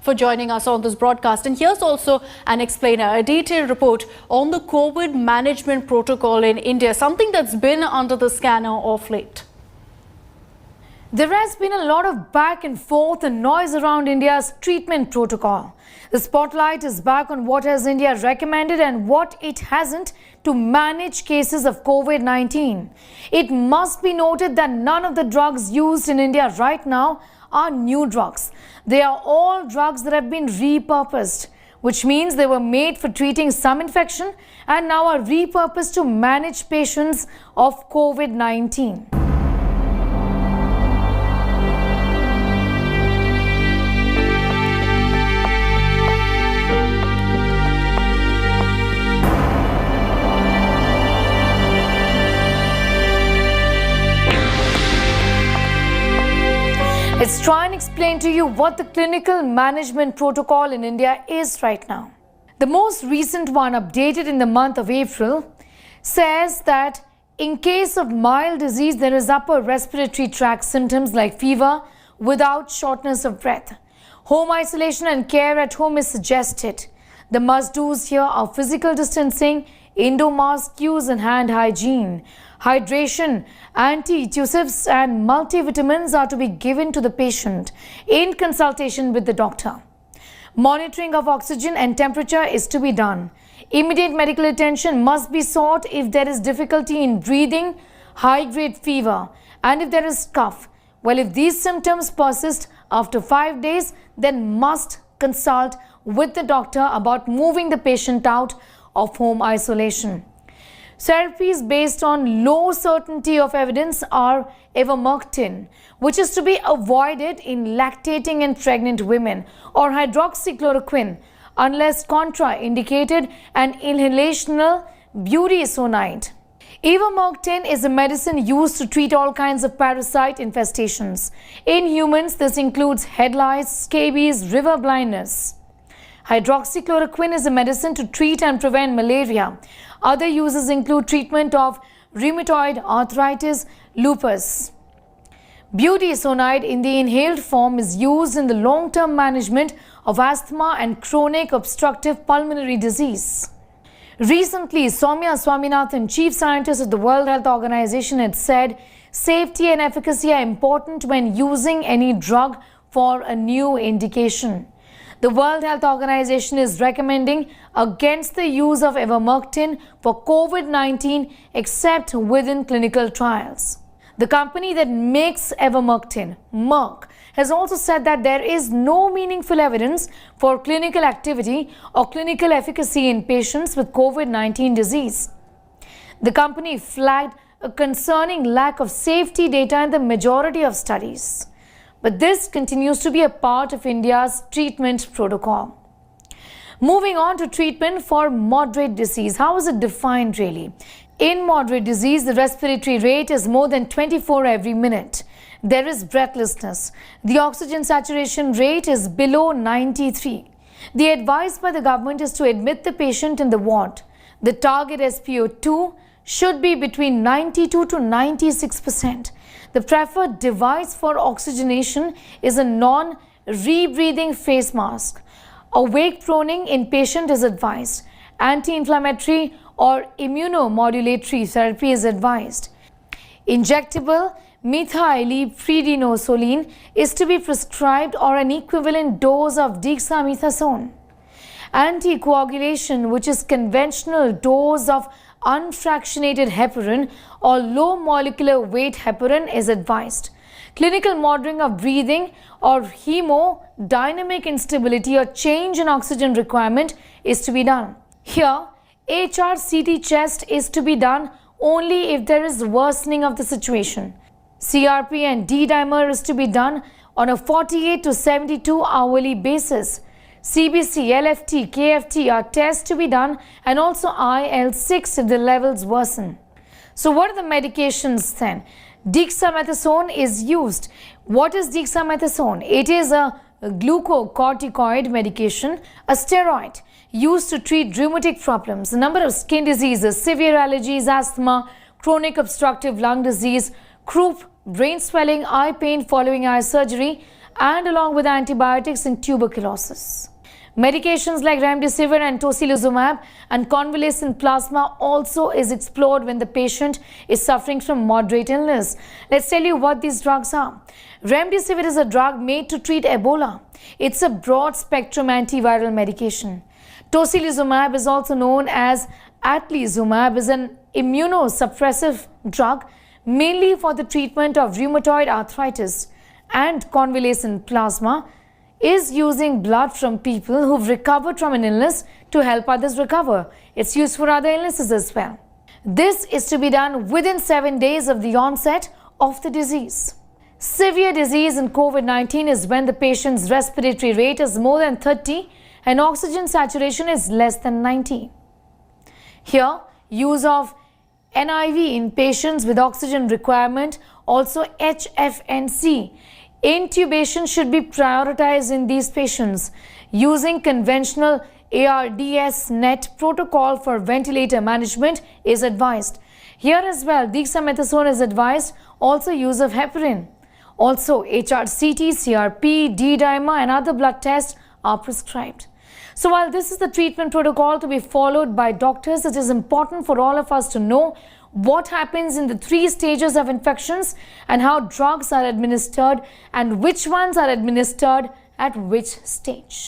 for joining us on this broadcast. And here's also an explainer, a detailed report on the COVID management protocol in India, something that's been under the scanner of late. There has been a lot of back and forth and noise around India's treatment protocol. The spotlight is back on what has India recommended and what it hasn't to manage cases of COVID-19. It must be noted that none of the drugs used in India right now are new drugs. They are all drugs that have been repurposed, which means they were made for treating some infection and now are repurposed to manage patients of COVID-19. Let's try and explain to you what the clinical management protocol in India is right now. The most recent one, updated in the month of April, says that in case of mild disease, there is upper respiratory tract symptoms like fever without shortness of breath. Home isolation and care at home is suggested. The must-dos here are physical distancing, indoor mask use and hand hygiene. Hydration, anti-tussives and multivitamins are to be given to the patient in consultation with the doctor. Monitoring of oxygen and temperature is to be done. Immediate medical attention must be sought if there is difficulty in breathing, high-grade fever, and if there is cough. Well, if these symptoms persist after 5 days, then must consult with the doctor about moving the patient out of home isolation. Therapies based on low certainty of evidence are ivermectin, which is to be avoided in lactating and pregnant women, or hydroxychloroquine, unless contraindicated, and inhalational budesonide. Ivermectin is a medicine used to treat all kinds of parasite infestations. In humans, this includes head lice, scabies, river blindness. Hydroxychloroquine is a medicine to treat and prevent malaria. Other uses include treatment of rheumatoid arthritis, lupus. Budesonide in the inhaled form is used in the long-term management of asthma and chronic obstructive pulmonary disease. Recently, Soumya Swaminathan, chief scientist of the World Health Organization, had said safety and efficacy are important when using any drug for a new indication. The World Health Organization is recommending against the use of ivermectin for COVID-19 except within clinical trials. The company that makes ivermectin, Merck, has also said that there is no meaningful evidence for clinical activity or clinical efficacy in patients with COVID-19 disease. The company flagged a concerning lack of safety data in the majority of studies. But this continues to be a part of India's treatment protocol. Moving on to treatment for moderate disease. How is it defined really? In moderate disease, the respiratory rate is more than 24 every minute. There is breathlessness. The oxygen saturation rate is below 93. The advice by the government is to admit the patient in the ward. The target SpO2 should be between 92 to 96%. The preferred device for oxygenation is a non-rebreathing face mask. Awake proning in patient is advised. Anti-inflammatory or immunomodulatory therapy is advised. Injectable methylprednisolone is to be prescribed or an equivalent dose of dexamethasone. Anticoagulation, which is conventional dose of unfractionated heparin or low molecular weight heparin, is advised. Clinical monitoring of breathing or hemodynamic instability or change in oxygen requirement is to be done. Here, HRCT chest is to be done only if there is worsening of the situation. CRP and D-dimer is to be done on a 48 to 72 hourly basis. CBC, LFT, KFT are tests to be done, and also IL-6 if the levels worsen. So what are the medications then? Dexamethasone is used. What is dexamethasone? It is a glucocorticoid medication, a steroid used to treat rheumatic problems, a number of skin diseases, severe allergies, asthma, chronic obstructive lung disease, croup, brain swelling, eye pain following eye surgery, and along with antibiotics in tuberculosis. Medications like remdesivir and tocilizumab and convalescent plasma also is explored when the patient is suffering from moderate illness. Let's tell you what these drugs are. Remdesivir is a drug made to treat Ebola. It's a broad-spectrum antiviral medication. Tocilizumab is also known as atezolizumab, is an immunosuppressive drug mainly for the treatment of rheumatoid arthritis, and convalescent plasma is using blood from people who've recovered from an illness to help others recover. It's used for other illnesses as well. This is to be done within 7 days of the onset of the disease. Severe disease in COVID-19 is when the patient's respiratory rate is more than 30 and oxygen saturation is less than 90. Here, use of NIV in patients with oxygen requirement, also HFNC. Intubation should be prioritized in these patients. Using conventional ARDS-NET protocol for ventilator management is advised. Here as well, dexamethasone is advised, also use of heparin. Also, HRCT, CRP, D-dimer and other blood tests are prescribed. So while this is the treatment protocol to be followed by doctors, it is important for all of us to know what happens in the 3 stages of infections and how drugs are administered and which ones are administered at which stage.